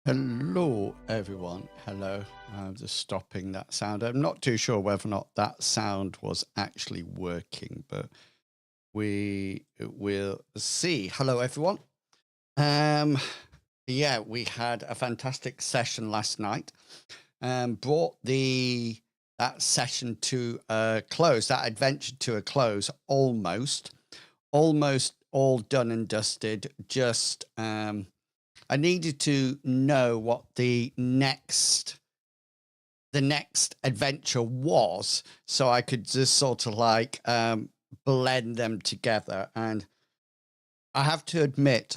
Hello, everyone. Hello. I'm just stopping that sound. I'm not too sure whether or not that sound was actually working, but we will see. Hello, everyone. Yeah, we had a fantastic session last night. Brought that session to a close, that adventure to a close, almost all done and dusted. Just I needed to know what the next adventure was, so I could just sort of like blend them together. And I have to admit,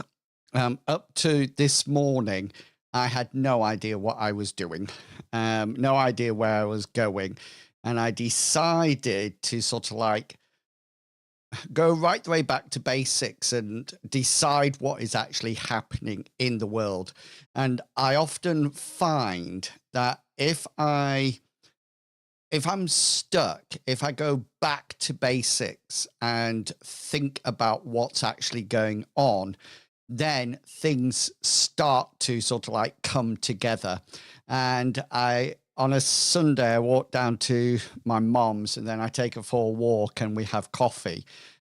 up to this morning, I had no idea what I was doing, no idea where I was going. And I decided to sort of like go right the way back to basics and decide what is actually happening in the world. And I often find that if I'm stuck, if I go back to basics and think about what's actually going on, then things start to sort of like come together. And on a Sunday, I walk down to my mom's and then I take her for a walk and we have coffee,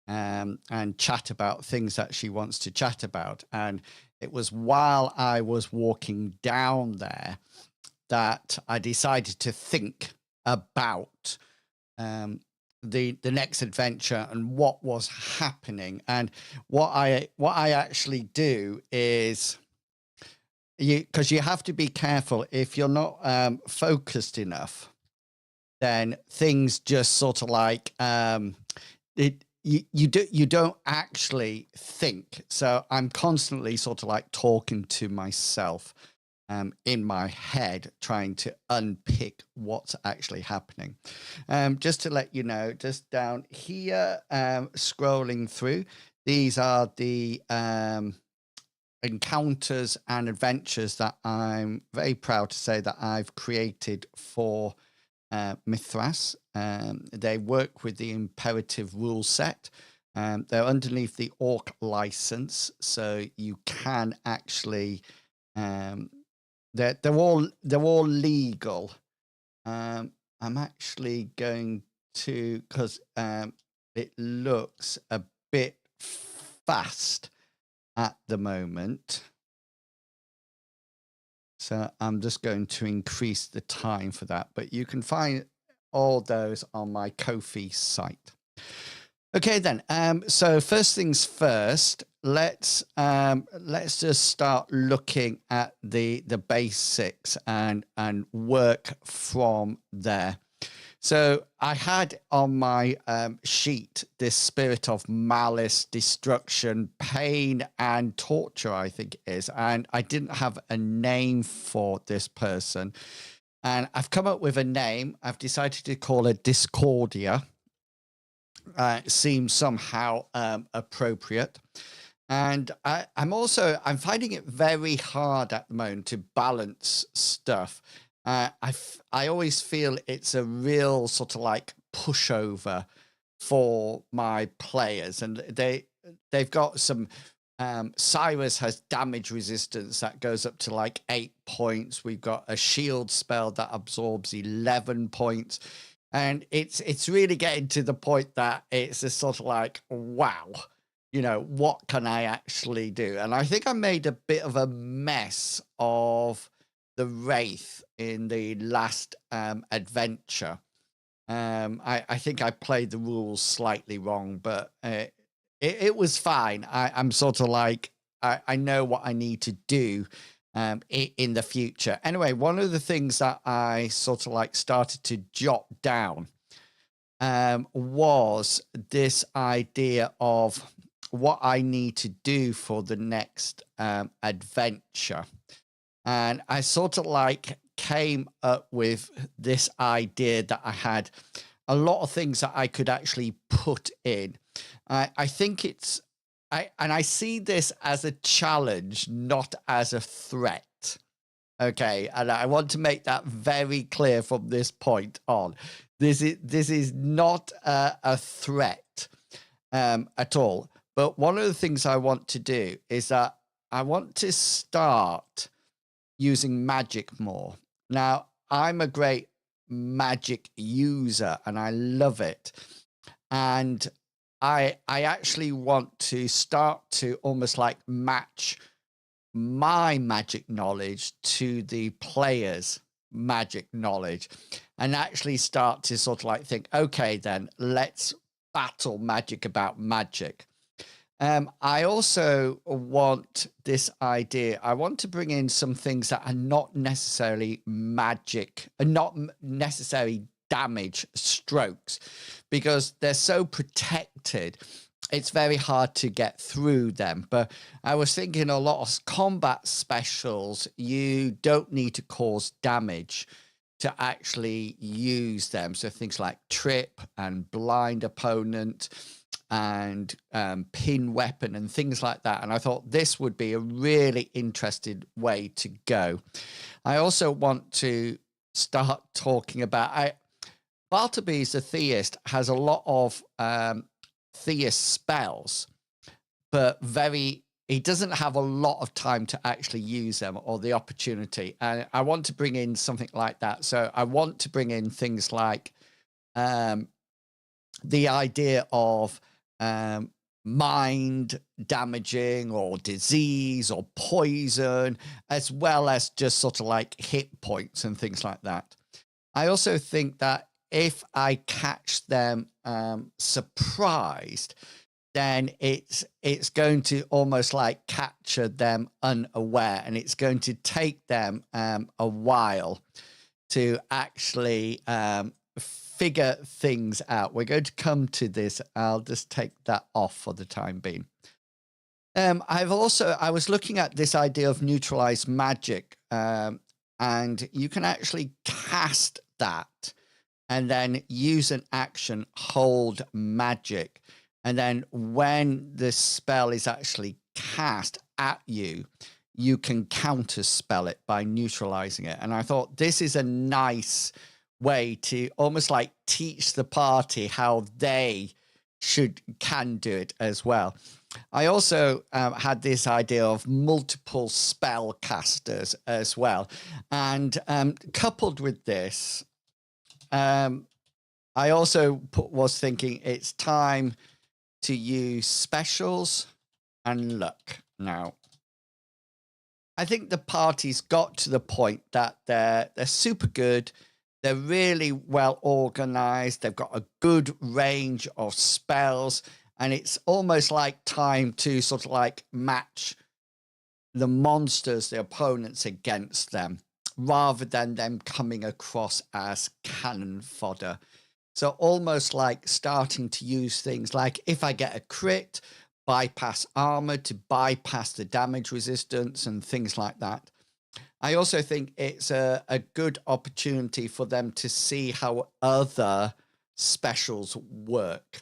and chat about things that she wants to chat about. And it was while I was walking down there that I decided to think about the next adventure and what was happening. And what I actually do is, because you have to be careful. If you're not focused enough, then things just sort of like you don't actually think. So I'm constantly sort of like talking to myself in my head, trying to unpick what's actually happening. Just to let you know, just down here, scrolling through, these are the encounters and adventures that I'm very proud to say that I've created for Mithras. They work with the imperative rule set. They're underneath the orc license, so you can actually they're all legal. I'm actually going to, because it looks a bit fast at the moment, so I'm just going to increase the time for that. But you can find all those on my Ko-fi site. Okay, then. So first things first, let's just start looking at the basics and work from there. So I had on my sheet this spirit of malice, destruction, pain, and torture, I think it is. And I didn't have a name for this person. And I've come up with a name. I've decided to call her Discordia. It seems somehow appropriate. And I'm finding it very hard at the moment to balance stuff. I always feel it's a real sort of like pushover for my players, and they've got some. Cyrus has damage resistance that goes up to like 8 points. We've got a shield spell that absorbs 11 points. And it's really getting to the point that it's a sort of like, wow, what can I actually do? And I think I made a bit of a mess of the Wraith in the last adventure. I think I played the rules slightly wrong, but it was fine. I'm sort of like, I know what I need to do in the future. Anyway, one of the things that I sort of like started to jot down was this idea of what I need to do for the next adventure. And I sort of like came up with this idea that I had a lot of things that I could actually put in. I think I see this as a challenge, not as a threat. Okay, and I want to make that very clear from this point on. This is not a threat at all. But one of the things I want to do is that I want to start using magic more. Now, I'm a great magic user and I love it. And I actually want to start to almost like match my magic knowledge to the player's magic knowledge, and actually start to sort of like think, okay, then let's battle magic about magic. I also want this idea. I want to bring in some things that are not necessarily magic and not necessarily damage strokes, because they're so protected. It's very hard to get through them. But I was thinking a lot of combat specials, you don't need to cause damage to actually use them. So things like trip and blind opponent. and pin weapon and things like that. And I thought this would be a really interesting way to go. I also want to start talking about, Bartleby, the theist, has a lot of theist spells, but he doesn't have a lot of time to actually use them or the opportunity. And I want to bring in something like that. So I want to bring in things like the idea of mind damaging or disease or poison, as well as just sort of like hit points and things like that. I also think that if I catch them surprised, then it's going to almost like capture them unaware, and it's going to take them a while to actually figure things out. We're going to come to this. I'll just take that off for the time being. I was looking at this idea of neutralized magic, and you can actually cast that and then use an action, hold magic. And then when the spell is actually cast at you, you can counterspell it by neutralizing it. And I thought this is a nice way to almost like teach the party how they can do it as well. I also had this idea of multiple spell casters as well. And coupled with this, I also was thinking it's time to use specials and luck now. I think the party's got to the point that they're super good. They're really well organized. They've got a good range of spells, and it's almost like time to sort of like match the monsters, the opponents, against them, rather than them coming across as cannon fodder. So almost like starting to use things like, if I get a crit, bypass armor to bypass the damage resistance and things like that. I also think it's a good opportunity for them to see how other specials work.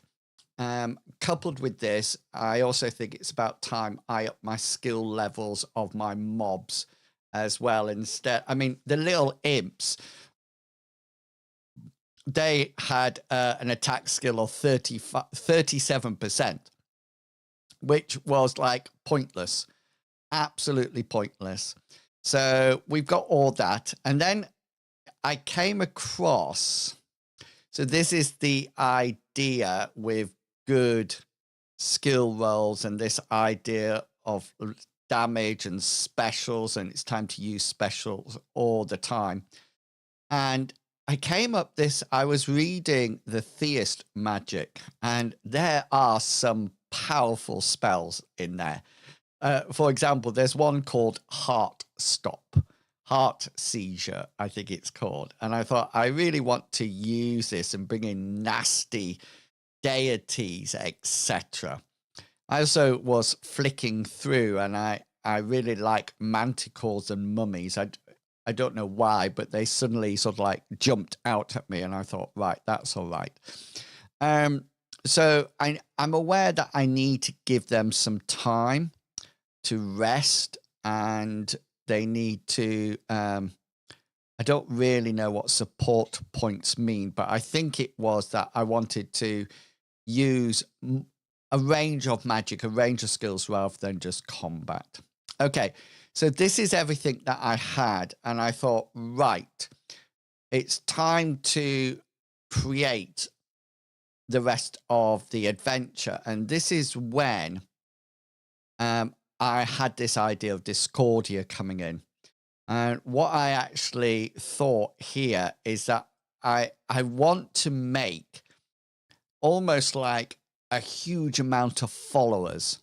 Coupled with this, I also think it's about time I up my skill levels of my mobs as well. Instead, I mean, the little imps, they had an attack skill of 37%, which was like pointless, absolutely pointless. So we've got all that. And then I came across, so this is the idea with good skill rolls and this idea of damage and specials, and it's time to use specials all the time. And I was reading the Theist Magic, and there are some powerful spells in there. For example, there's one called Heart Seizure, I think it's called. And I thought, I really want to use this and bring in nasty deities, etc. I also was flicking through, and I really like manticores and mummies. I don't know why, but they suddenly sort of like jumped out at me, and I thought, right, that's all right. So I'm aware that I need to give them some time to rest, and they need to, I don't really know what support points mean, but I think it was that I wanted to use a range of magic, a range of skills rather than just combat. Okay, so this is everything that I had, and I thought, right, it's time to create the rest of the adventure. And this is when I had this idea of Discordia coming in. And what I actually thought here is that I want to make almost like a huge amount of followers.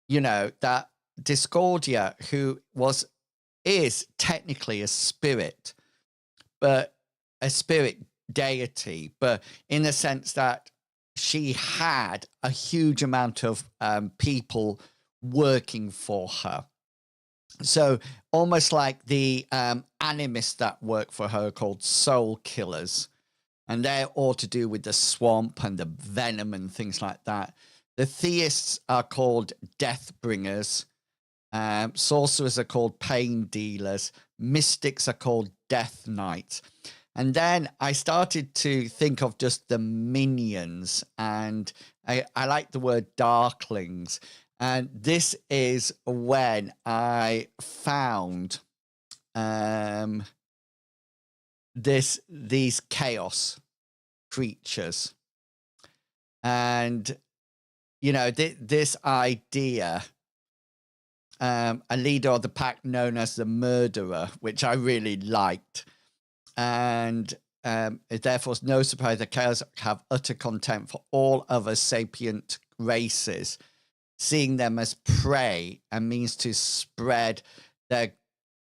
You know, that Discordia, who is technically a spirit, but a spirit deity, but in the sense that she had a huge amount of people working for her. So almost like the animists that work for her, called soul killers. and they're all to do with the swamp and the venom and things like that. The theists are called death bringers. Sorcerers are called pain dealers. Mystics are called death knights. And then I started to think of just the minions, and I like the word darklings. And this is when I found these chaos creatures. And, you know, this idea, a leader of the pack known as the murderer, which I really liked. And therefore, it's no surprise that chaos have utter contempt for all other sapient races, seeing them as prey and means to spread their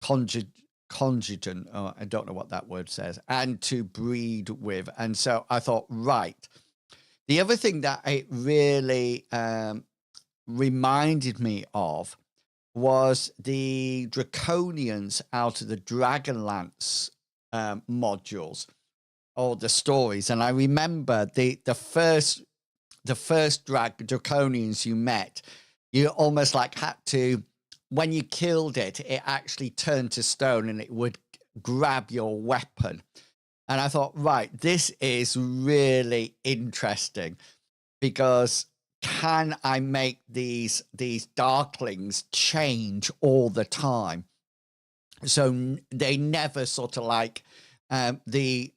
conjugant, oh, I don't know what that word says, and to breed with. And so I thought, right. The other thing that it really reminded me of was the Draconians out of the Dragonlance modules or the stories. And I remember the first Draconians you met, you almost like had to, when you killed it, it actually turned to stone and it would grab your weapon. And I thought, right, this is really interesting, because can I make these darklings change all the time? So they never sort of like the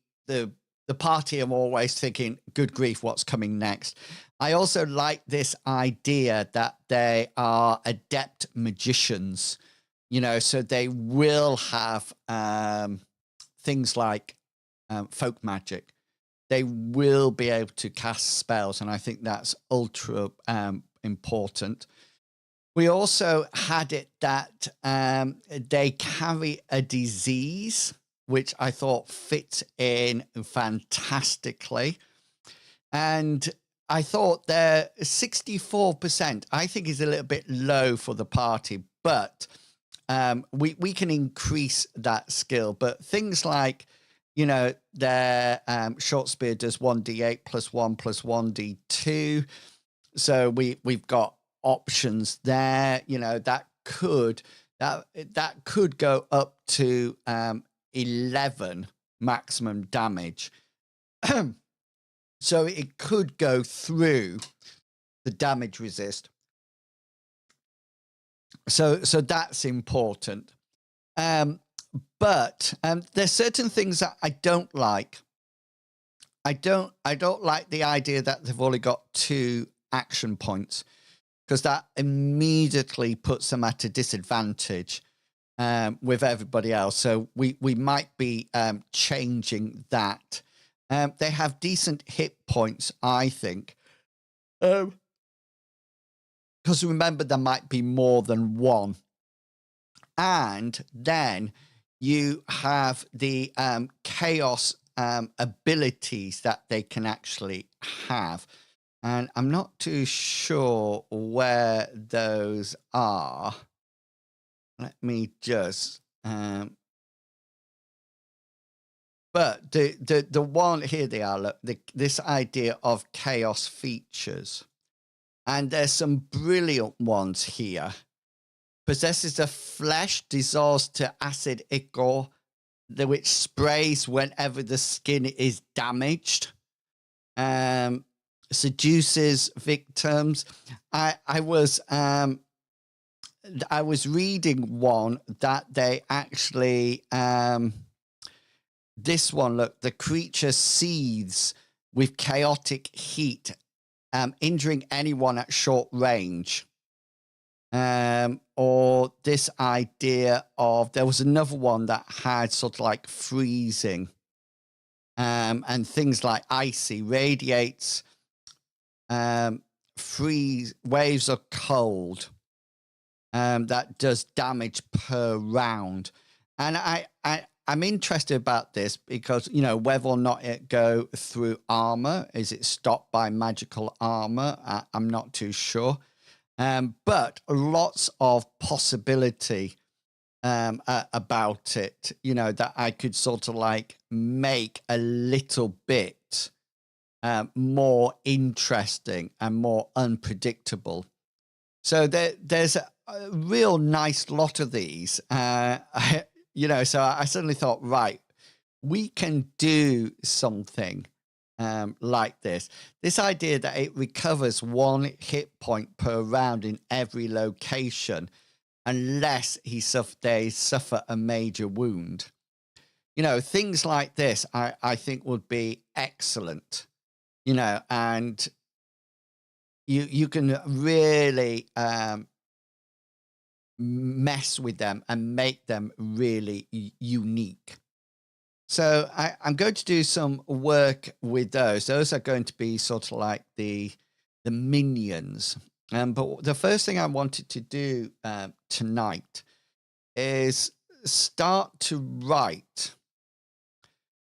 party are always thinking, good grief, what's coming next? I also like this idea that they are adept magicians, you know, so they will have things like folk magic. They will be able to cast spells, and I think that's ultra important. We also had it that they carry a disease, which I thought fit in fantastically. And I thought their 64%, I think, is a little bit low for the party, but we can increase that skill. But things like, you know, their short spear does 1d8 plus 1 plus 1d2. So we've got options there, you know, that could go up to 11 maximum damage. So it could go through the damage resist. So that's important. But there's certain things that I don't like. I don't like the idea that they've only got 2 action points, because that immediately puts them at a disadvantage with everybody else. So we might be changing that. They have decent hit points, I think. Because remember, there might be more than one. And then you have the chaos abilities that they can actually have. And I'm not too sure where those are. Let me just... but the one, here they are, look, this idea of chaos features. And there's some brilliant ones here. Possesses the flesh, dissolves to acid ichor, which sprays whenever the skin is damaged. Seduces victims. I was reading one that they actually this one, look, the creature seethes with chaotic heat, injuring anyone at short range. Or this idea of, there was another one that had sort of like freezing, and things like icy, radiates freeze waves of cold, that does damage per round. And I'm interested about this because, you know, whether or not it go through armor, is it stopped by magical armor? I'm not too sure. But lots of possibility about it, you know, that I could sort of like make a little bit more interesting and more unpredictable. So there's a real nice lot of these, you know, so I suddenly thought, right, we can do something like this. This idea that it recovers 1 hit point per round in every location, unless they suffer a major wound. You know, things like this, I think would be excellent, you know, and you can really mess with them and make them really unique. So I'm going to do some work with those. Those are going to be sort of like the minions. But the first thing I wanted to do tonight is start to write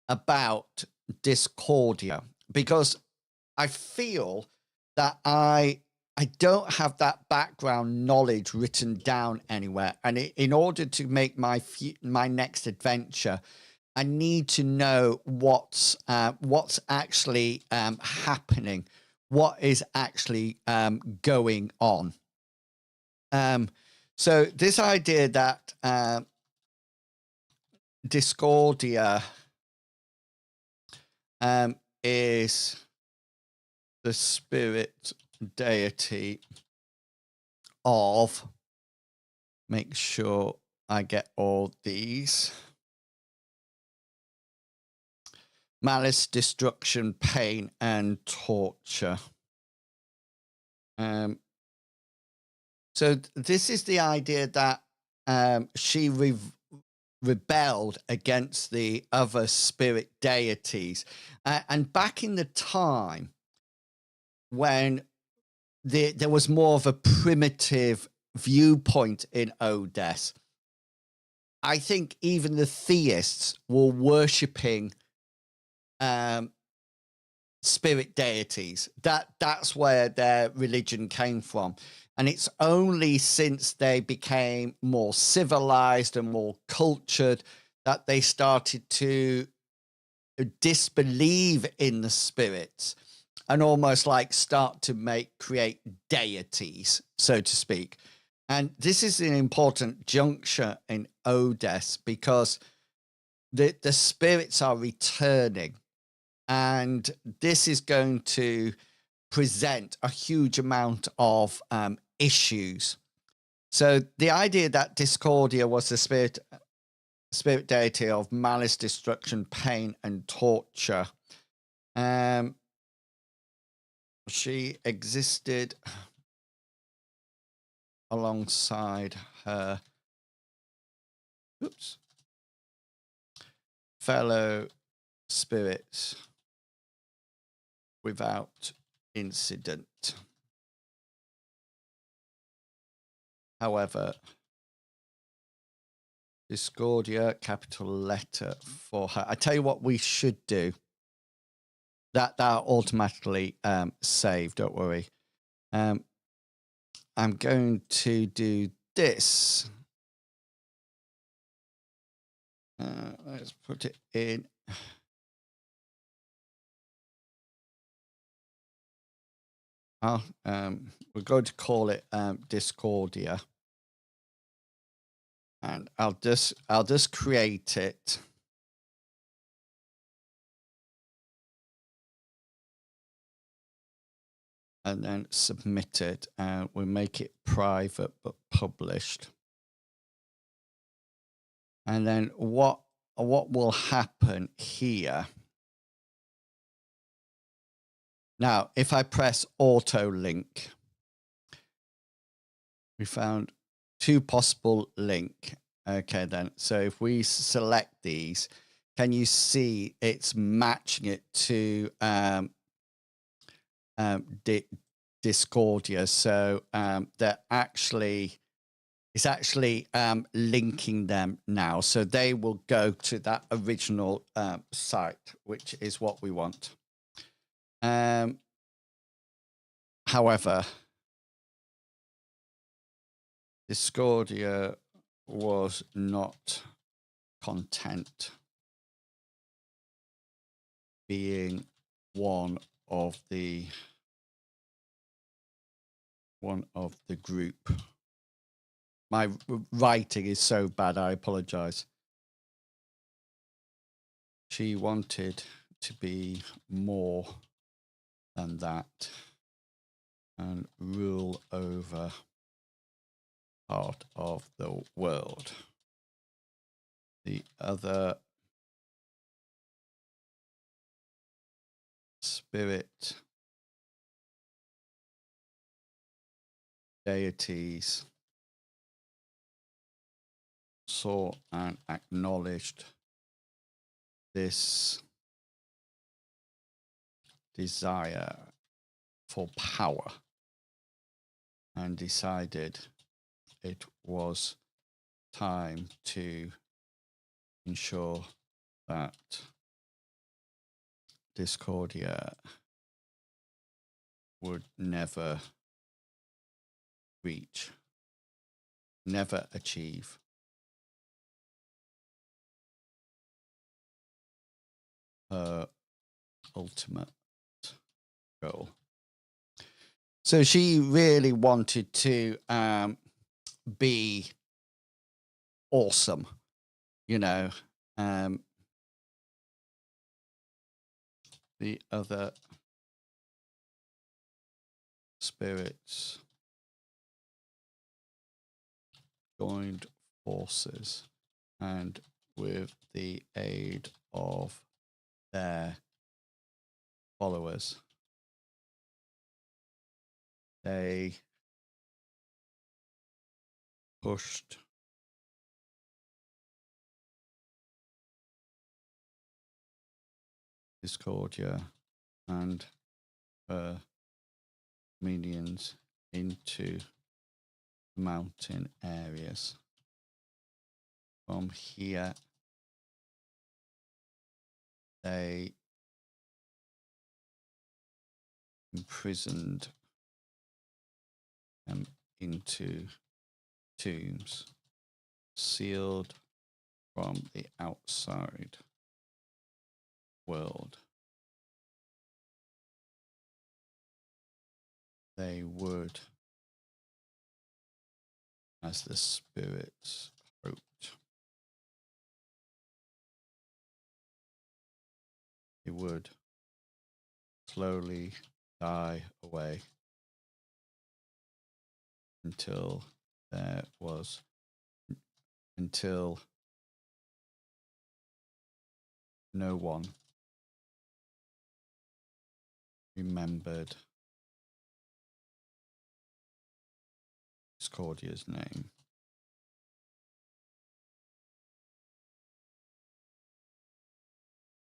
about Discordia, because I feel that I don't have that background knowledge written down anywhere, and in order to make my next adventure, I need to know what's actually happening, what is actually going on. So this idea that Discordia is the spirit deity of, make sure I get all these, malice, destruction, pain, and torture. So this is the idea that she rebelled against the other spirit deities. And back in the time when there was more of a primitive viewpoint in Odess, I think even the theists were worshipping spirit deities. That's where their religion came from. And it's only since they became more civilized and more cultured that they started to disbelieve in the spirits and almost like start to create deities, so to speak. And this is an important juncture in Odess, because the spirits are returning, and this is going to present a huge amount of issues. So the idea that Discordia was the spirit deity of malice, destruction, pain, and torture. She existed alongside her fellow spirits without incident. However, Discordia, capital letter for her. I tell you what we should do. That automatically saved, don't worry. I'm going to do this. Let's put it in. We're going to call it Discordia, and I'll just create it. And then submit it, and we'll make it private but published. And then what will happen here? Now, if I press auto link, we found 2 possible link. Okay, then. So if we select these, can you see it's matching it to Discordia? So it's actually linking them now. So they will go to that original site, which is what we want. However, Discordia was not content being one of the group. My writing is so bad, I apologize. She wanted to be more than that and rule over part of the world. The other spirit deities saw and acknowledged this desire for power and decided it was time to ensure that Discordia would never reach, never achieve her ultimate goal. So she really wanted to be awesome, you know. The other spirits joined forces, and with the aid of their followers, they pushed Discordia and her minions into mountain areas. From here, they imprisoned them into tombs, sealed from the outside world. They would, as the spirits hoped, they would slowly die away until no one remembered Discordia's name.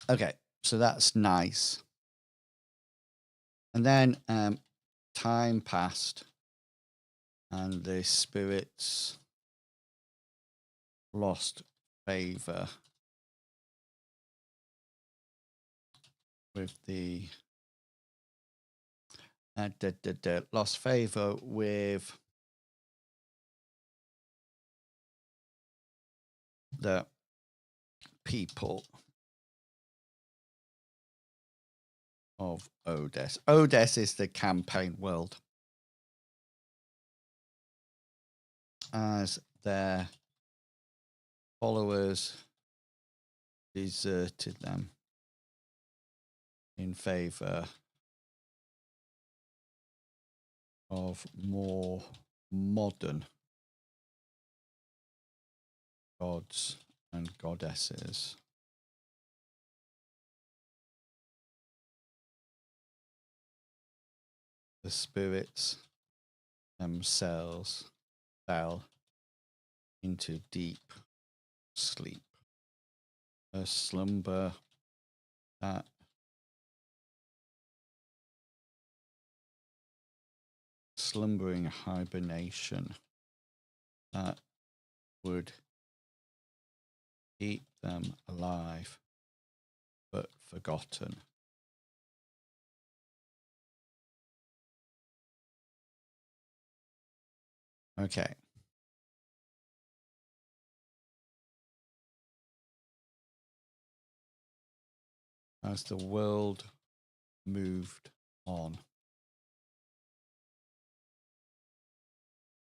Okay, so that's nice. And then time passed, and the spirits lost favor with the lost favor with the people of Odes. Odes is the campaign world, as their followers deserted them in favor of more modern gods and goddesses. The spirits themselves fell into deep sleep, a slumber that slumbering hibernation that would keep them alive but forgotten. Okay. as the world moved on.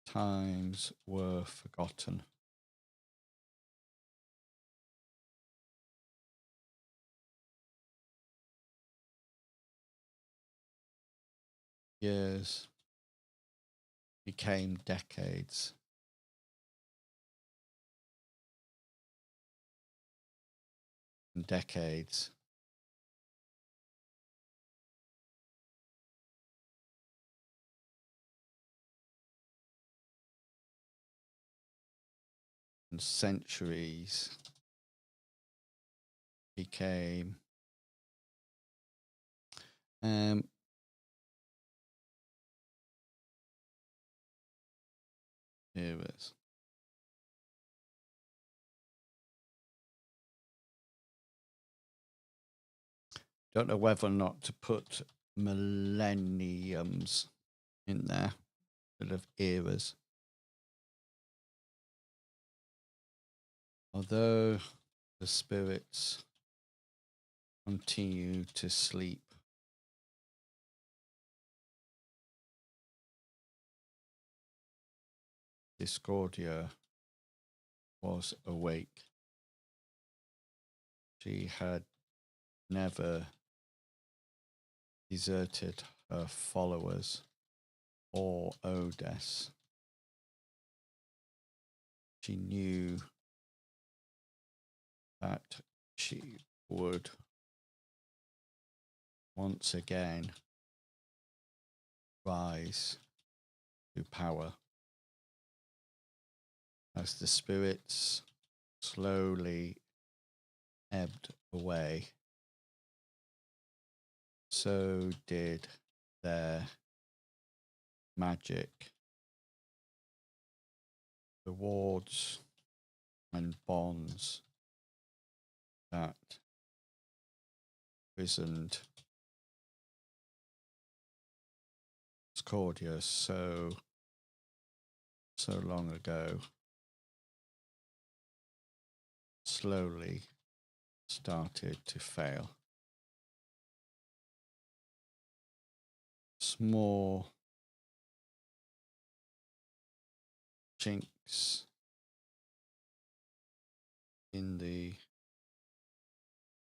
Times were forgotten. Years became decades. And decades and centuries became eras. Don't know whether or not to put millenniums in there instead of eras. Although the spirits continue to sleep, Discordia was awake. She had never deserted her followers or Odes. She knew that she would once again rise to power as the spirits slowly ebbed away. So did their magic, rewards, and bonds that imprisoned Discordia so long ago, slowly started to fail. Small chinks in the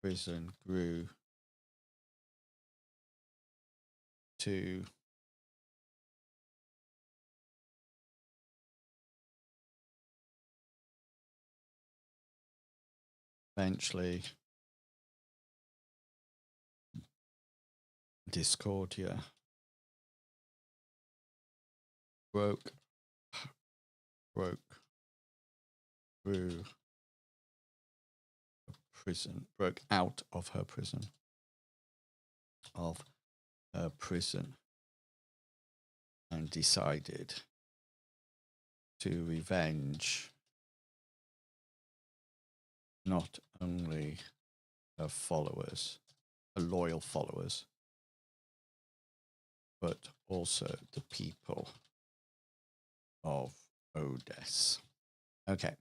prison grew to eventually Discordia broke through prison, broke out of her prison, and decided to revenge not only her followers, her loyal followers, but also the people of Odes. Okay.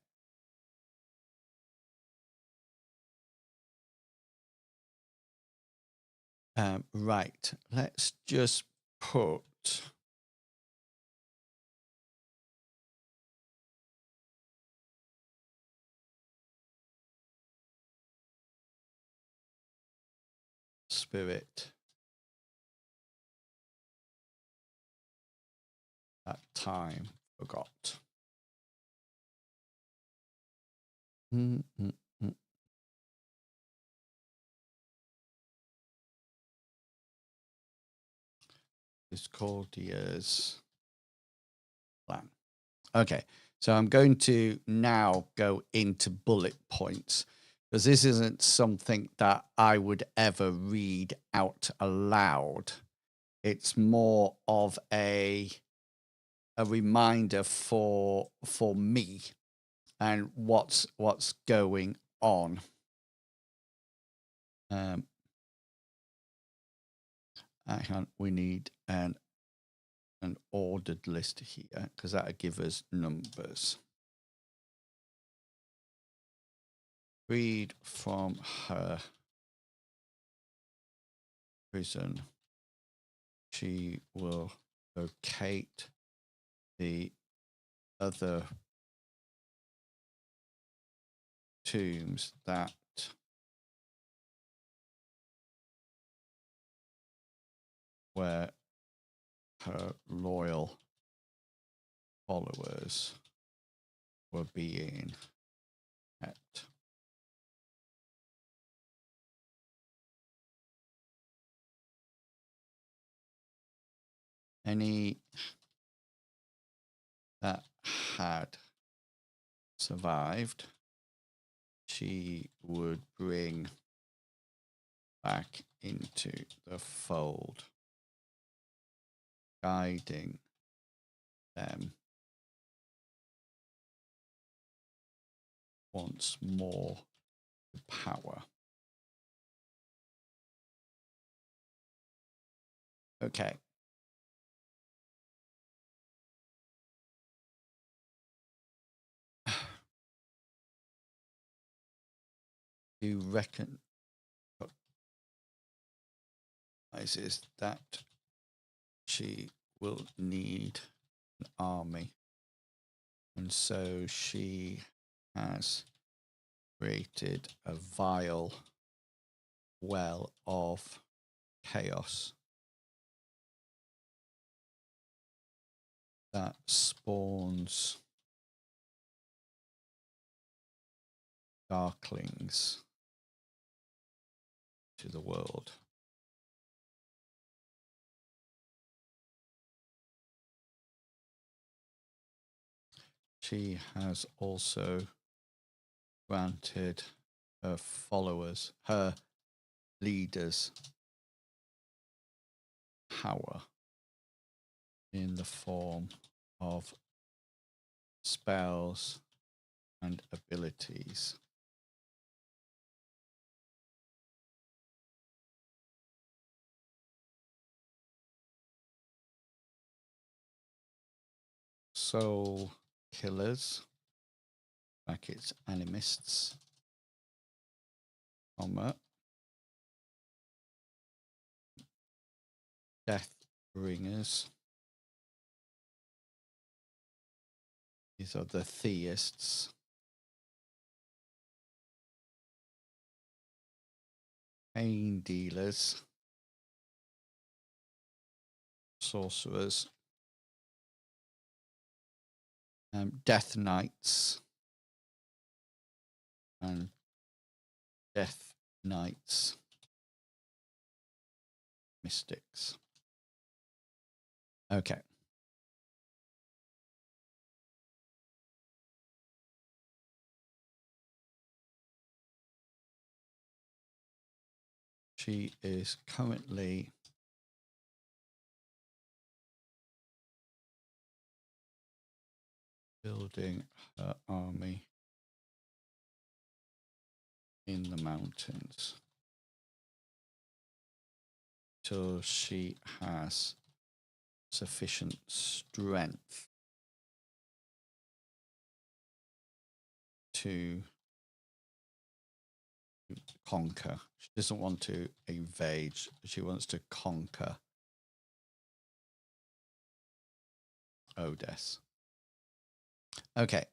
Right. Let's just put spirit that time forgot. Discordia's plan. Okay, so I'm going to now go into bullet points because this isn't something that I would ever read out aloud. It's more of a reminder for me and what's going on. We need an ordered list here because that'll give us numbers. Read from her prison. She will locate the other tombs that where her loyal followers were being kept. Any that had survived, she would bring back into the fold, guiding them once more to power. Okay. You recognizes that she will need an army, and so she has created a vile well of chaos that spawns darklings to the world. She has also granted her followers, her leaders, power in the form of spells and abilities. Soul killers, brackets animists, death bringers. These are the theists. Pain dealers, sorcerers, death knights, and death knights, mystics. Okay. She is currently building her army in the mountains till she has sufficient strength to conquer. She doesn't want to invade. She wants to conquer Odess. Okay,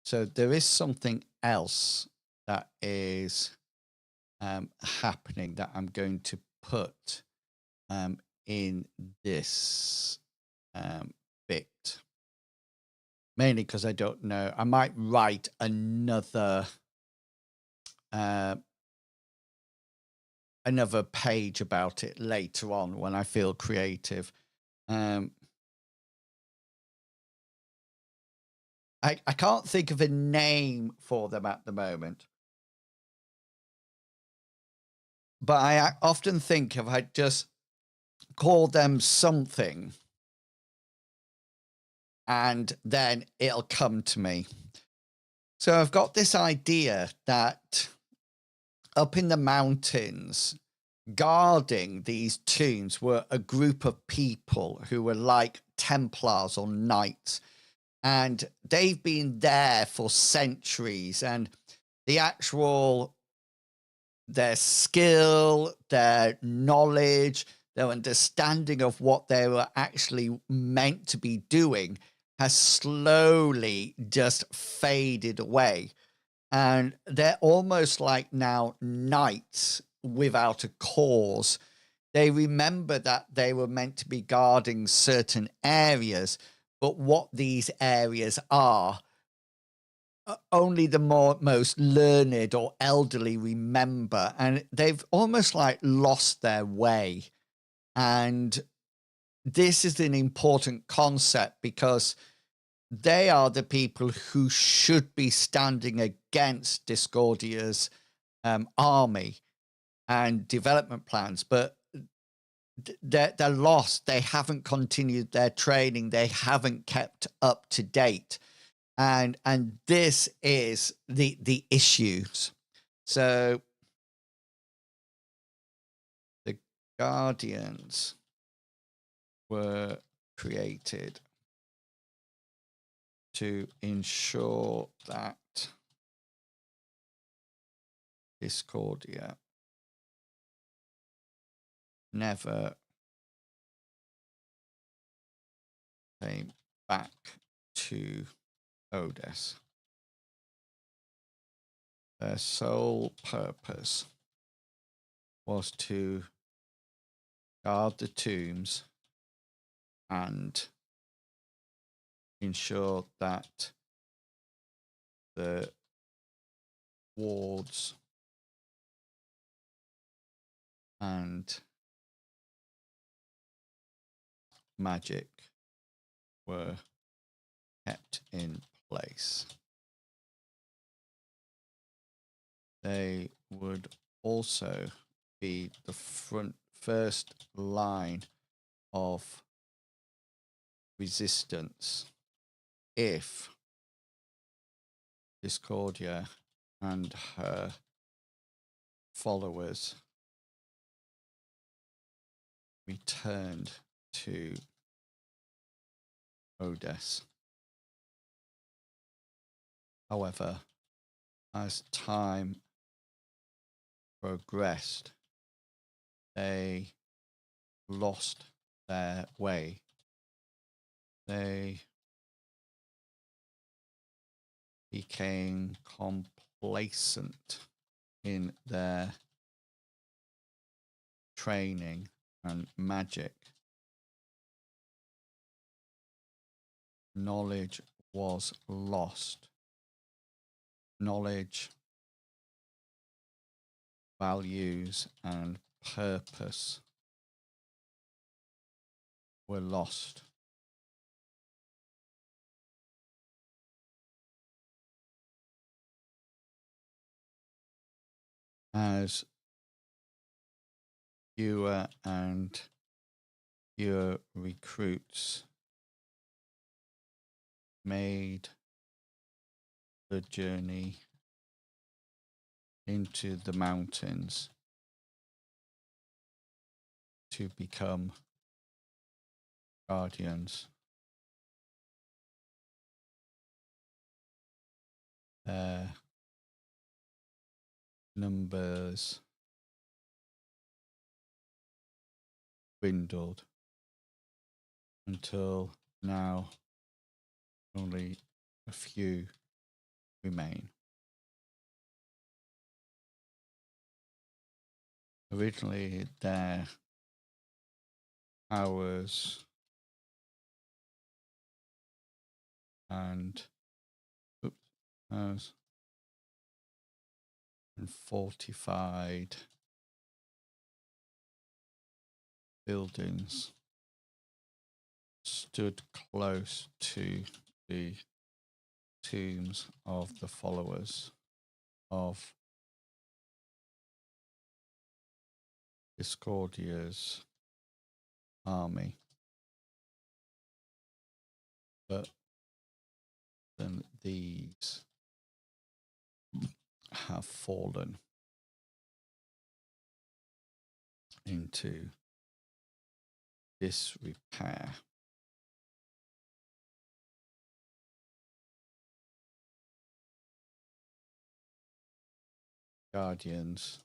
so there is something else that is happening that I'm going to put in this bit, mainly because I don't know. I might write another page about it later on when I feel creative. I can't think of a name for them at the moment, but I often think if I just call them something and then it'll come to me. So I've got this idea that up in the mountains, guarding these tombs were a group of people who were like Templars or knights, and they've been there for centuries, and the actual their skill, their knowledge, their understanding of what they were actually meant to be doing has slowly just faded away. And they're almost like now knights without a cause. They remember that they were meant to be guarding certain areas, but what these areas are, only the most learned or elderly remember, and they've almost like lost their way. And this is an important concept because they are the people who should be standing against Discordia's army and development plans, but they're lost. They haven't continued their training. They haven't kept up to date. And this is the issues. So the Guardians were created to ensure that Discordia never came back to Odes. Their sole purpose was to guard the tombs and ensure that the wards and magic were kept in place. They would also be the first line of resistance if Discordia and her followers returned to Odes. However, as time progressed, they lost their way. They became complacent in their training and magic. Knowledge was lost. Knowledge, values, and purpose were lost. As fewer and fewer recruits made the journey into the mountains to become guardians. Their numbers dwindled until now only a few remain. Originally, their powers and fortified buildings stood close to the tombs of the followers of Discordia's army. But then these have fallen into disrepair. Guardians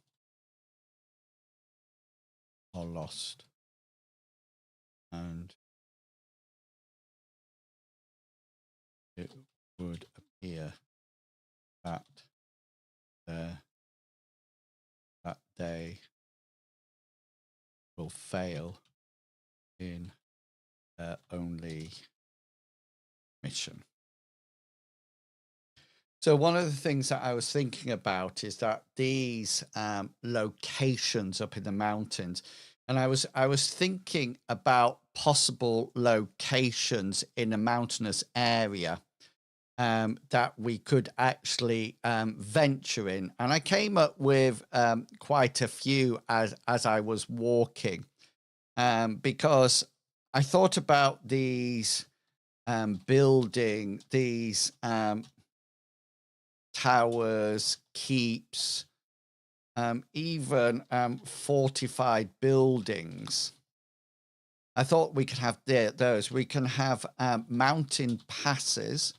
are lost, and it would appear that that they will fail in their only mission. So one of the things that I was thinking about is that these locations up in the mountains, and I was thinking about possible locations in a mountainous area that we could actually venture in, and I came up with quite a few as I was walking, because I thought about these building these towers, keeps, even fortified buildings. I thought we could have those. We can have mountain passes.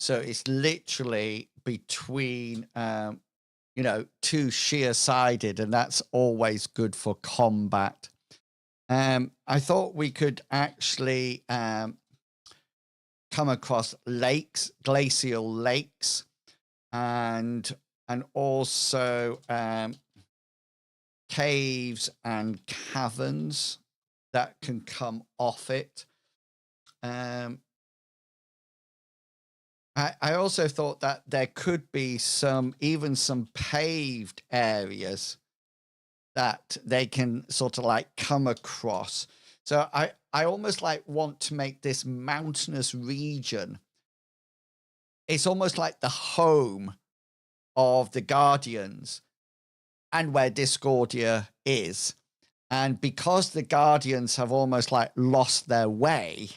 So it's literally between, two sheer-sided, and that's always good for combat. I thought we could actually come across lakes, glacial lakes, and also caves and caverns that can come off it. I also thought that there could be even some paved areas that they can sort of like come across. So I almost like want to make this mountainous region. It's almost like the home of the Guardians and where Discordia is. And because the Guardians have almost like lost their way,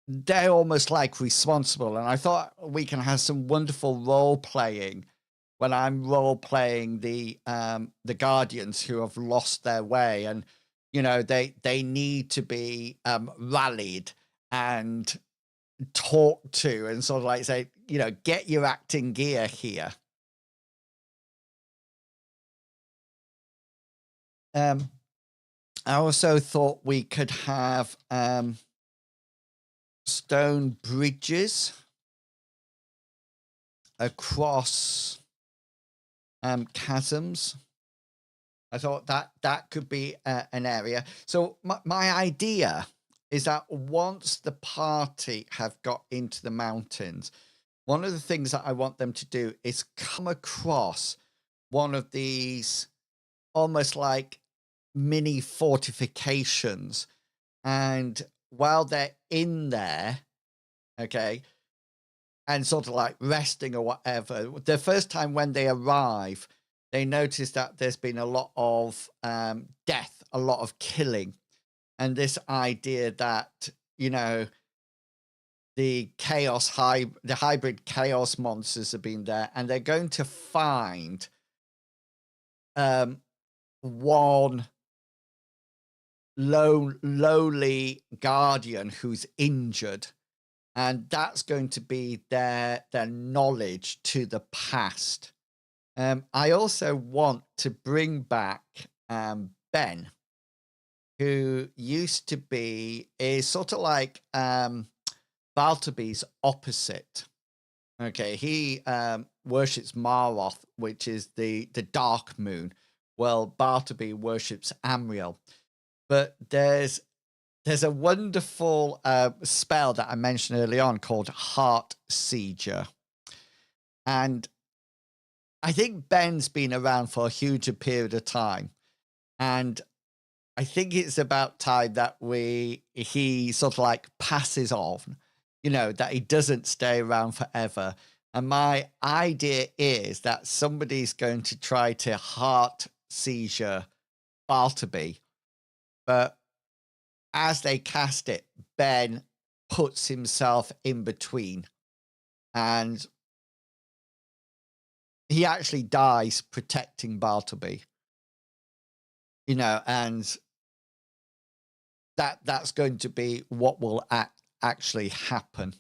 they're almost like responsible. And I thought we can have some wonderful role playing when I'm role playing the Guardians who have lost their way, and they need to be rallied and talked to, and sort of like say, get your acting gear here. I also thought we could have stone bridges across chasms. I thought that could be an area. So my idea is that once the party have got into the mountains, one of the things that I want them to do is come across one of these almost like mini fortifications. And while they're in there, okay, and sort of like resting or whatever, the first time when they arrive, they notice that there's been a lot of death, a lot of killing. And this idea that, the hybrid chaos monsters have been there, and they're going to find one lowly guardian who's injured, and that's going to be their knowledge to the past. I also want to bring back Ben, who used to be sort of like Bartleby's opposite. Okay, he worships Maroth, which is the dark moon. Well, Bartleby worships Amriel. But there's a wonderful spell that I mentioned early on called Heart Sieger. And I think Ben's been around for a huge period of time. And I think it's about time that he sort of like passes on, that he doesn't stay around forever. And my idea is that somebody's going to try to Heart Sieger Bartleby. But as they cast it, Ben puts himself in between, and he actually dies protecting Bartleby. And that's going to be what will actually happen.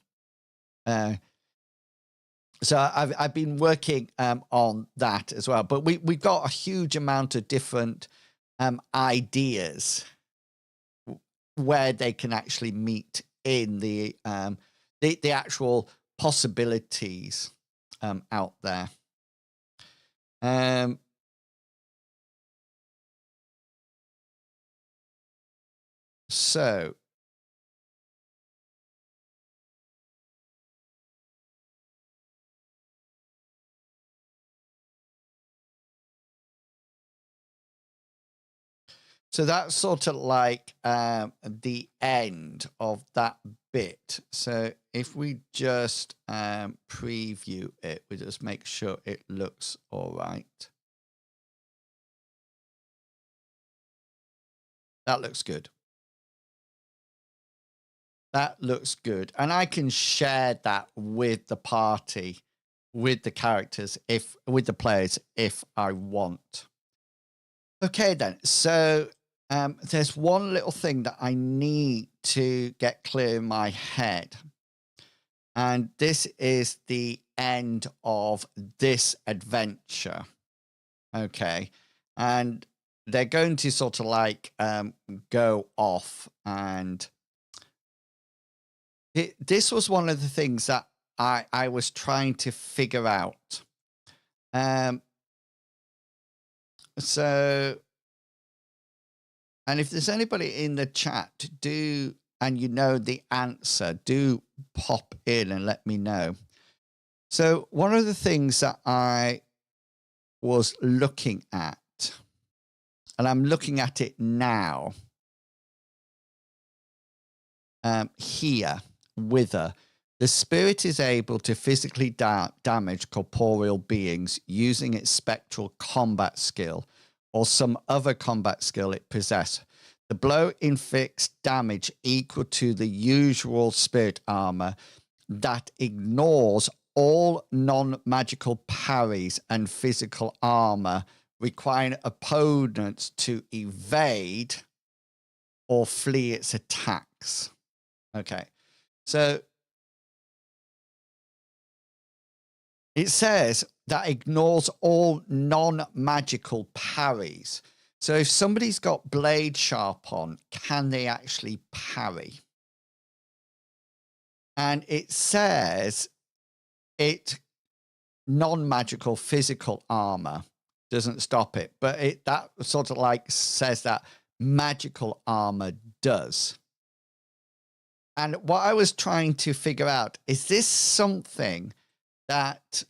So I've been working on that as well, but we've got a huge amount of different ideas where they can actually meet in the actual possibilities out there. So that's sort of like the end of that bit. So if we just preview it, we just make sure it looks all right. That looks good. That looks good. And I can share that with the party, with the characters, with the players, if I want. Okay, then. So there's one little thing that I need to get clear in my head. And this is the end of this adventure. Okay. And they're going to sort of like go off. And this was one of the things that I was trying to figure out. So, and if there's anybody in the chat, and you know the answer, do pop in and let me know. So one of the things that I was looking at, and I'm looking at it now, here, wither. The spirit is able to physically damage corporeal beings using its spectral combat skill or some other combat skill it possesses. The blow inflicts damage equal to the usual spirit armor that ignores all non-magical parries and physical armor, requiring opponents to evade or flee its attacks. Okay, so it says that ignores all non-magical parries. So if somebody's got blade sharp on, can they actually parry? And it says it non-magical physical armor doesn't stop it, but that sort of like says that magical armor does. And what I was trying to figure out, is this something that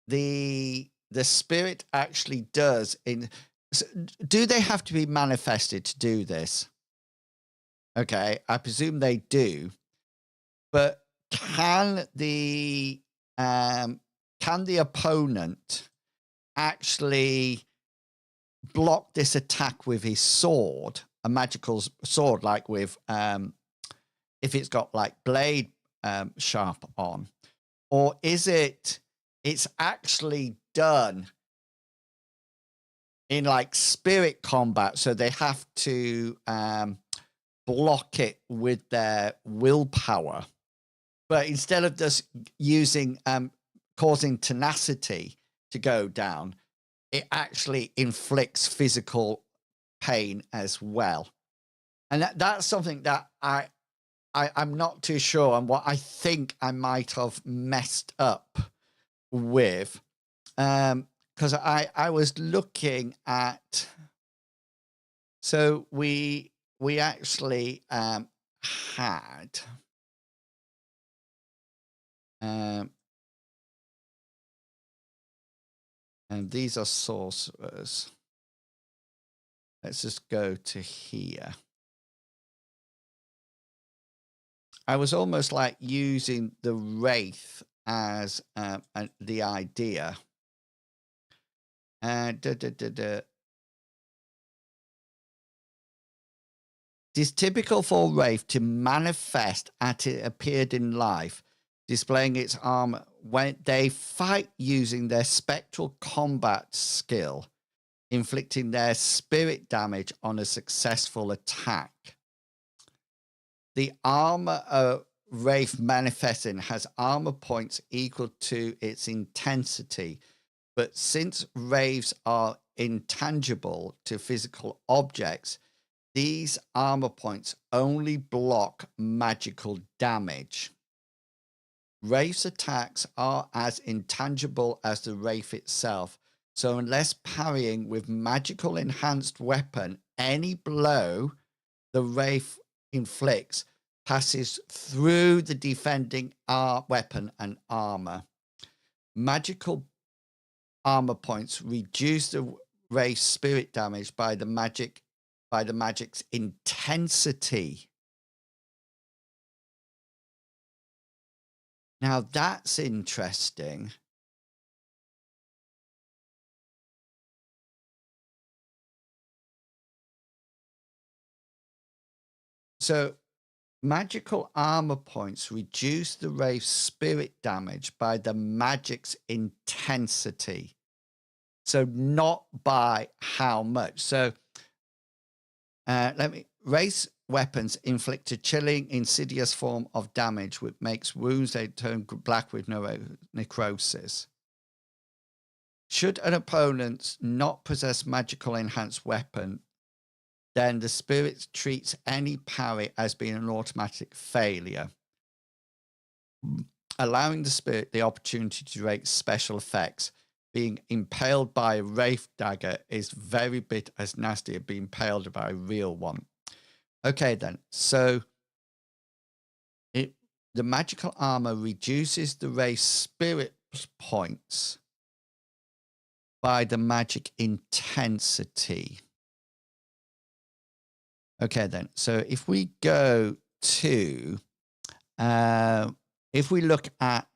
the spirit actually does do they have to be manifested to do this? Okay, I presume they do, but can the opponent actually block this attack with his sword, a magical sword, like with if it's got like blade sharp on, or is it's actually done in like spirit combat, so they have to block it with their willpower, but instead of just using causing tenacity to go down, it actually inflicts physical pain as well. And that's something that I'm not too sure, and what I think I might have messed up with, because I was looking at, so we actually had and these are sorcerers. Let's just go to here. I was almost like using the wraith as the idea. It is typical for wraith to manifest as it appeared in life, displaying its armor when they fight using their spectral combat skill, inflicting their spirit damage on a successful attack. The armor wraith manifesting has armor points equal to its intensity. But since wraiths are intangible to physical objects, these armor points only block magical damage. Wraith's attacks are as intangible as the wraith itself, so unless parrying with magical enhanced weapon, any blow the wraith inflicts passes through the defending weapon and armor. Magical armor points reduce the wraith's spirit damage by the magic's intensity. Now that's interesting. So magical armor points reduce the wraith's spirit damage by the magic's intensity. So not by how much. So wraith's weapons inflict a chilling, insidious form of damage which makes wounds they turn black with necrosis. Should an opponent not possess magical enhanced weapon, then the spirit treats any parry as being an automatic failure, allowing the spirit the opportunity to create special effects. Being impaled by a wraith dagger is very bit as nasty as being impaled by a real one. Okay, then. So the magical armor reduces the wraith's spirit points by the magic intensity. Okay, then. So if we go to, if we look at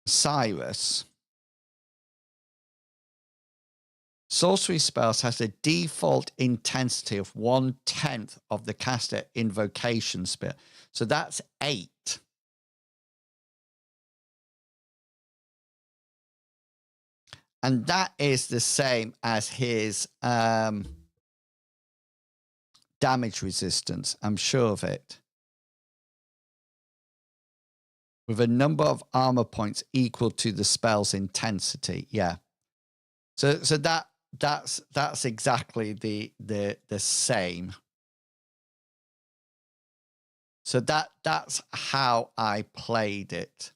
Cyrus, sorcery spells has a default intensity of 1/10 of the caster invocation spell. So that's 8. And that is the same as his damage resistance. I'm sure of it. With a number of armor points equal to the spell's intensity. Yeah. So that's exactly the same. So that's how I played it.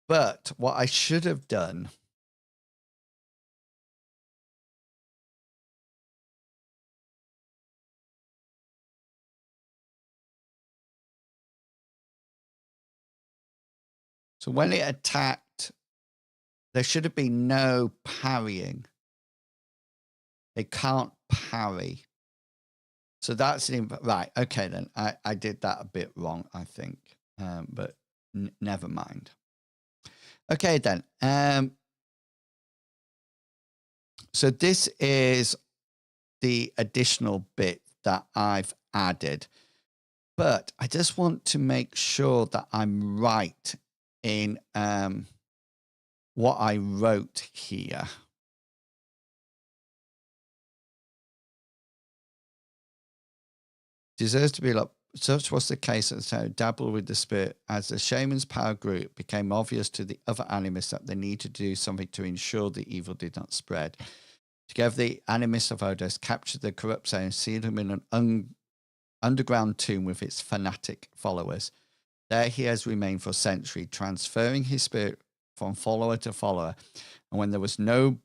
But what I should have done so when it attacked, there should have been no parrying. They can't parry. So that's right. Okay, then I did that a bit wrong, I think, but never mind. Okay, then. So this is the additional bit that I've added, but I just want to make sure that I'm right in what I wrote here. Deserves to be like, such was the case that so dabbled with the spirit. As the shaman's power grew, it became obvious to the other animists that they needed to do something to ensure the evil did not spread. Together, the animists of Odos captured the corrupt saint and sealed him in an underground tomb with its fanatic followers. There he has remained for a century, transferring his spirit from follower to follower. And when there was no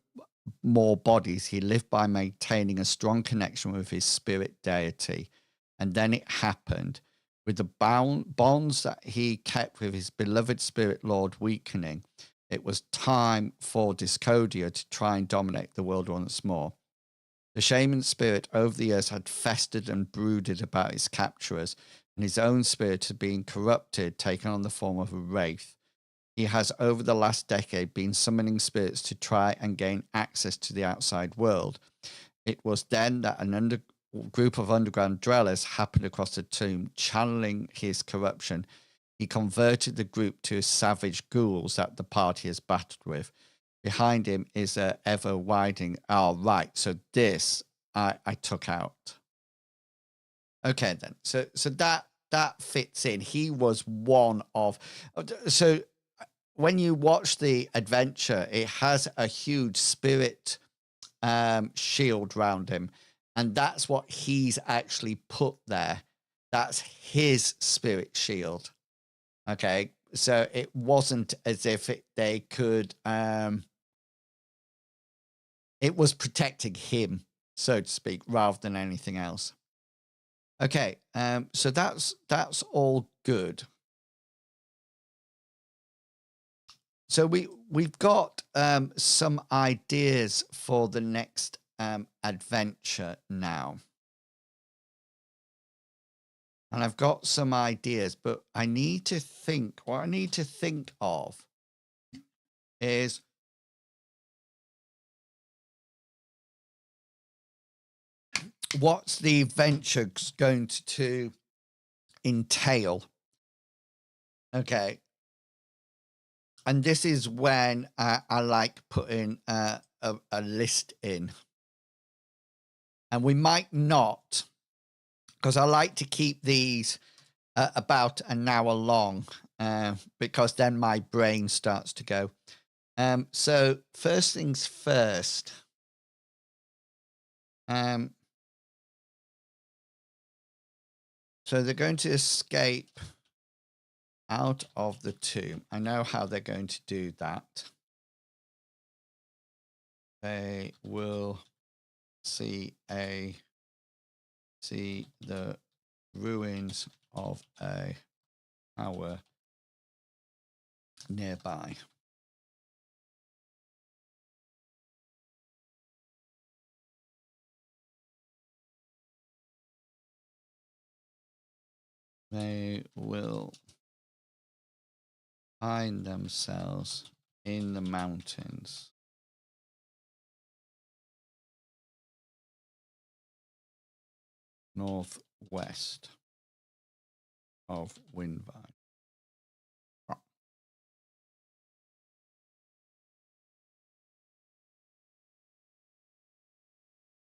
more bodies, he lived by maintaining a strong connection with his spirit deity. And then it happened, with the bonds that he kept with his beloved spirit lord weakening. It was time for Discordia to try and dominate the world once more. The shaman's spirit over the years had festered and brooded about his capturers, and his own spirit had been corrupted, taken on the form of a wraith. He has, over the last decade, been summoning spirits to try and gain access to the outside world. It was then that an group of underground dwellers happened across the tomb, channeling his corruption. He converted the group to savage ghouls that the party has battled with. Behind him is a ever widening. Oh, right. So this I took out. Okay, then. So that fits in. He was one of. So when you watch the adventure, it has a huge spirit shield round him, and that's what he's actually put there. That's his spirit shield. Okay, so it wasn't as if they could. It was protecting him, so to speak, rather than anything else. Okay, so that's all good. So we've got some ideas for the next adventure now. And I've got some ideas, but I need to think. What I need to think of is what's the adventure going to entail? Okay. And this is when I like putting a list in. And we might not, because I like to keep these about an hour long, because then my brain starts to go. So first things first. So they're going to escape out of the tomb. I know how they're going to do that. They will see the ruins of a tower nearby. They will find themselves in the mountains. Northwest of Windvine.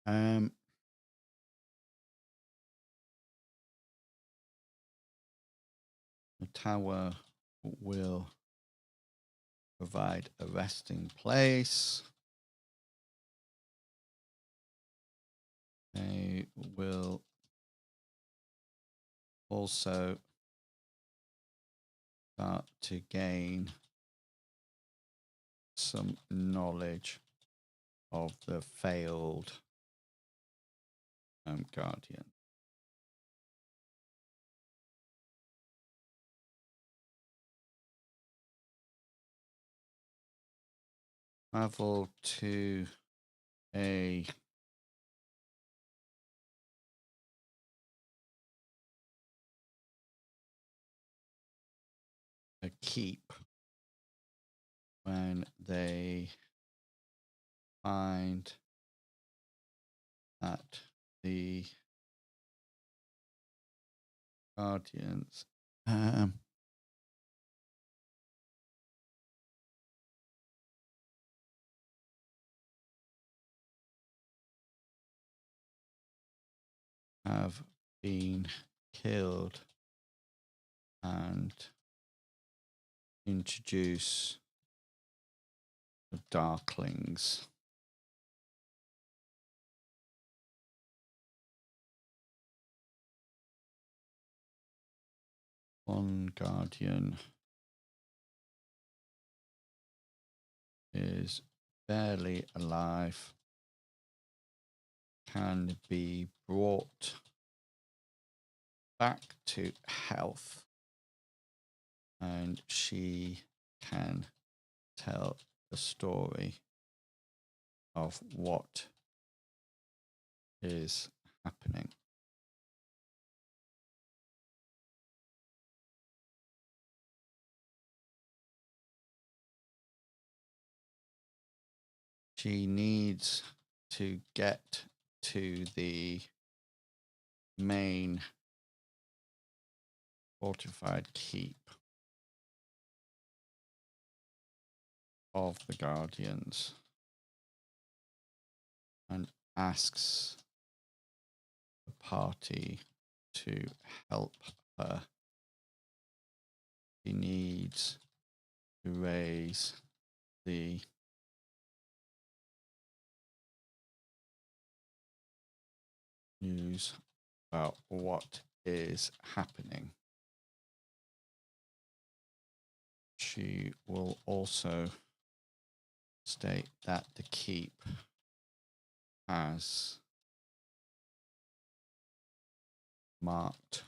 The tower will provide a resting place. They will also start to gain some knowledge of the failed guardian. Travel to a keep when they find that the guardians have been killed and introduce the darklings. One guardian is barely alive, can be brought back to health, and she can tell the story of what is happening. She needs to get to the main fortified keep of the guardians and asks the party to help her. She needs to raise the news about what is happening. She will also state that the keep has marked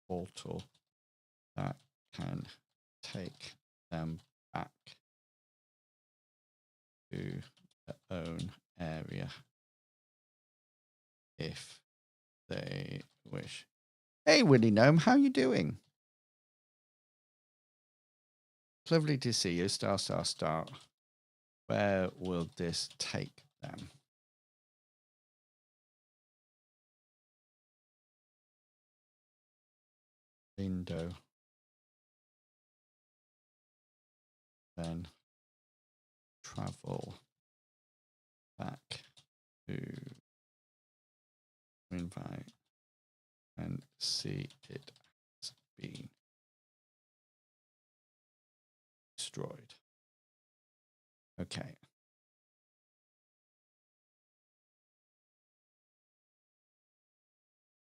portal that can take them back to their own area if they wish. Hey, Willie Gnome, how you doing? It's lovely to see you. Star, star, star. Where will this take them? Window. Then travel back to invite and see it has been destroyed. Okay.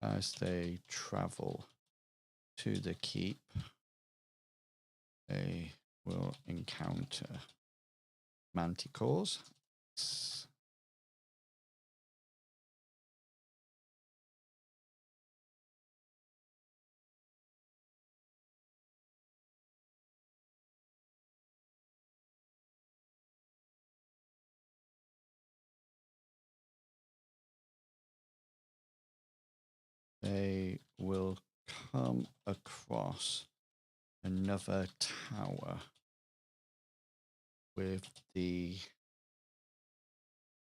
As they travel to the keep, they will encounter manticores. They will come across another tower with the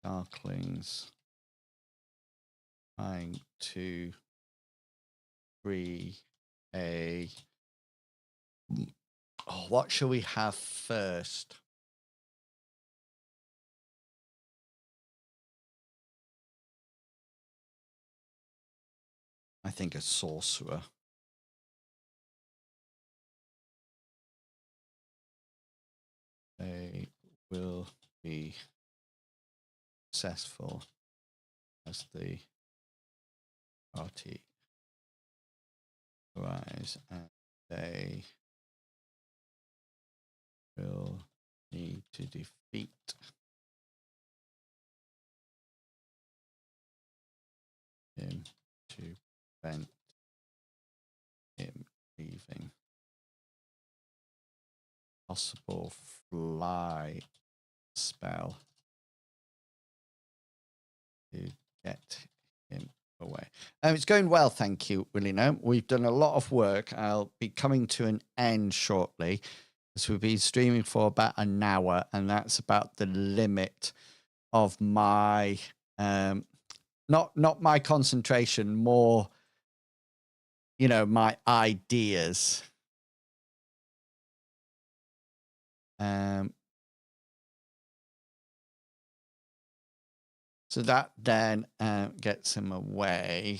Darklings trying to free a... Oh, what shall we have first? I think a sorcerer. They will be successful as the party rise, and they will need to defeat him to prevent him leaving. Possible fly spell to get him away. It's going well, thank you, Willie Gnome. We've done a lot of work. I'll be coming to an end shortly, as we've been streaming for about an hour, and that's about the limit of my not my concentration, more, you know, my ideas. So that then gets him away.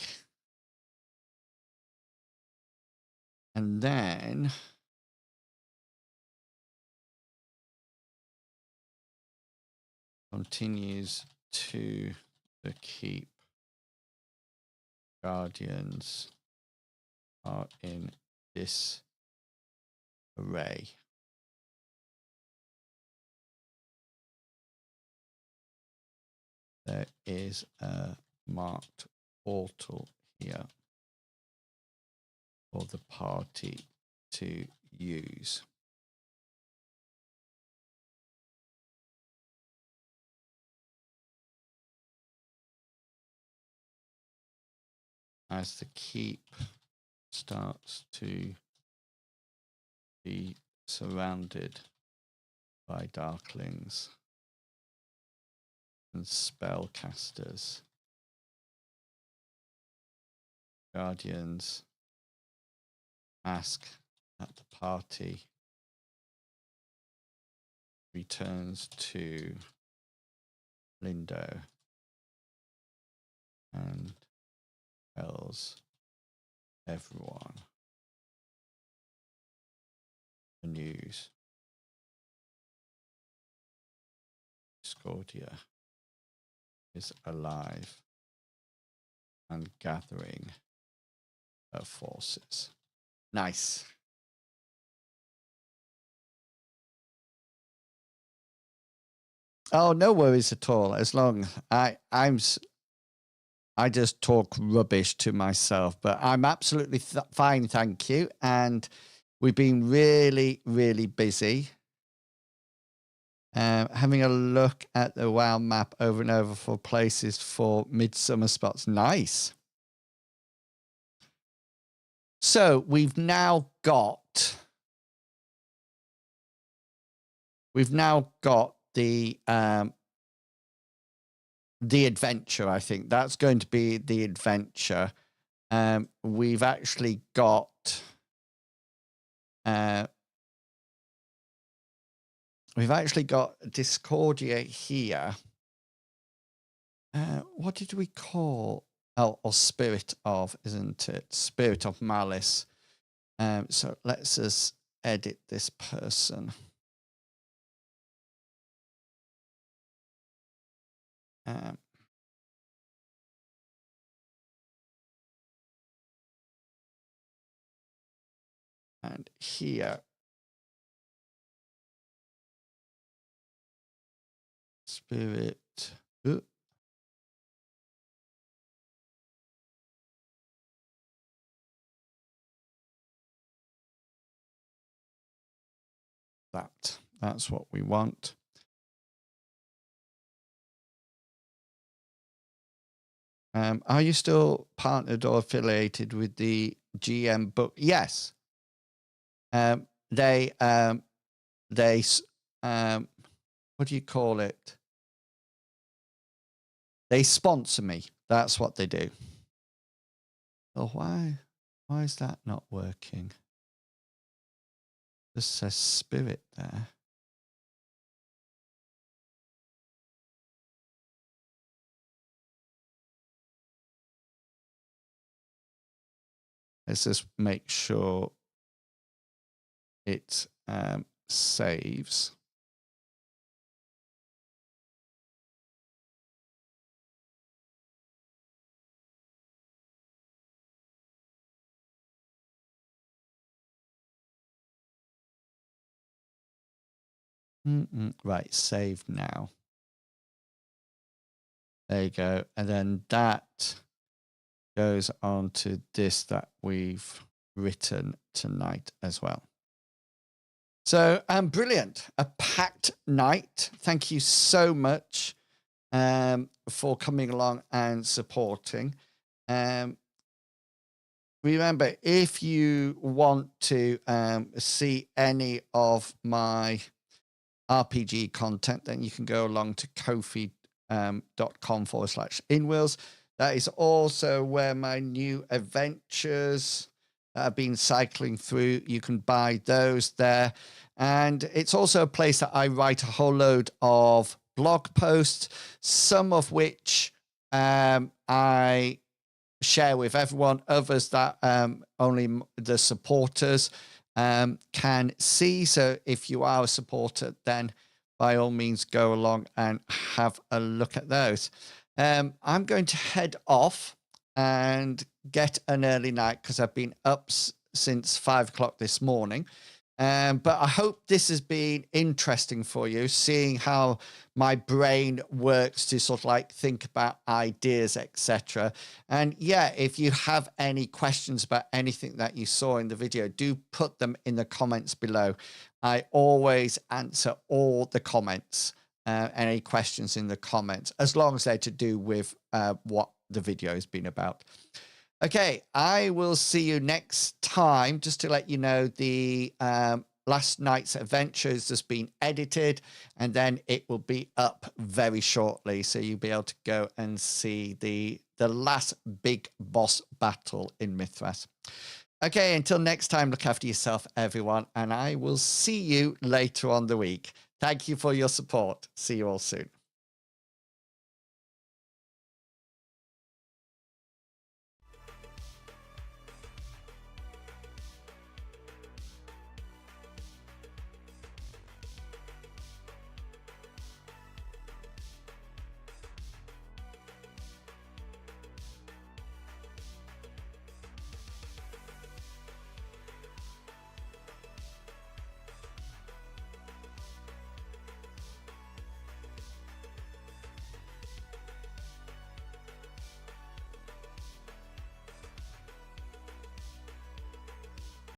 And then continues to the keep. Guardians are in this array. There is a marked portal here for the party to use. As the keep starts to be surrounded by darklings and spellcasters, guardians ask that the party returns to Lindo and tells everyone the news. Discordia is alive and gathering her forces. Nice. Oh, no worries at all. As long I just talk rubbish to myself, but I'm absolutely fine, thank you. And we've been really, really busy. Having a look at the WoW map over and over for places for midsummer spots. Nice. So we've now got the adventure. I think that's going to be the adventure. We've actually got Discordia here. What did we call? Oh, or Spirit of, isn't it? Spirit of Malice. So let's just edit this person. And here, Spirit. Ooh. That's what we want. Are you still partnered or affiliated with the GM book? Yes. They what do you call it? They sponsor me. That's what they do. Oh, why is that not working? This says Spirit there. Let's just make sure it saves. Right, save now. There you go. And then that goes on to this that we've written tonight as well. So, brilliant. A packed night. Thank you so much for coming along and supporting. Remember, if you want to see any of my RPG content, then you can go along to kofi.com/inwils. That is also where my new adventures that I've been cycling through, you can buy those there. And it's also a place that I write a whole load of blog posts, some of which I share with everyone, others that only the supporters can see. So if you are a supporter, then by all means go along and have a look at those. I'm going to head off and get an early night because I've been up since 5 o'clock this morning. But I hope this has been interesting for you, seeing how my brain works to sort of like think about ideas, etc. And yeah, if you have any questions about anything that you saw in the video, do put them in the comments below. I always answer all the comments, any questions in the comments, as long as they're to do with what the video has been about. Okay, I will see you next time. Just to let you know, the last night's adventure has just been edited, and then it will be up very shortly. So you'll be able to go and see the last big boss battle in Mithras. Okay, until next time, look after yourself, everyone, and I will see you later on the week. Thank you for your support. See you all soon.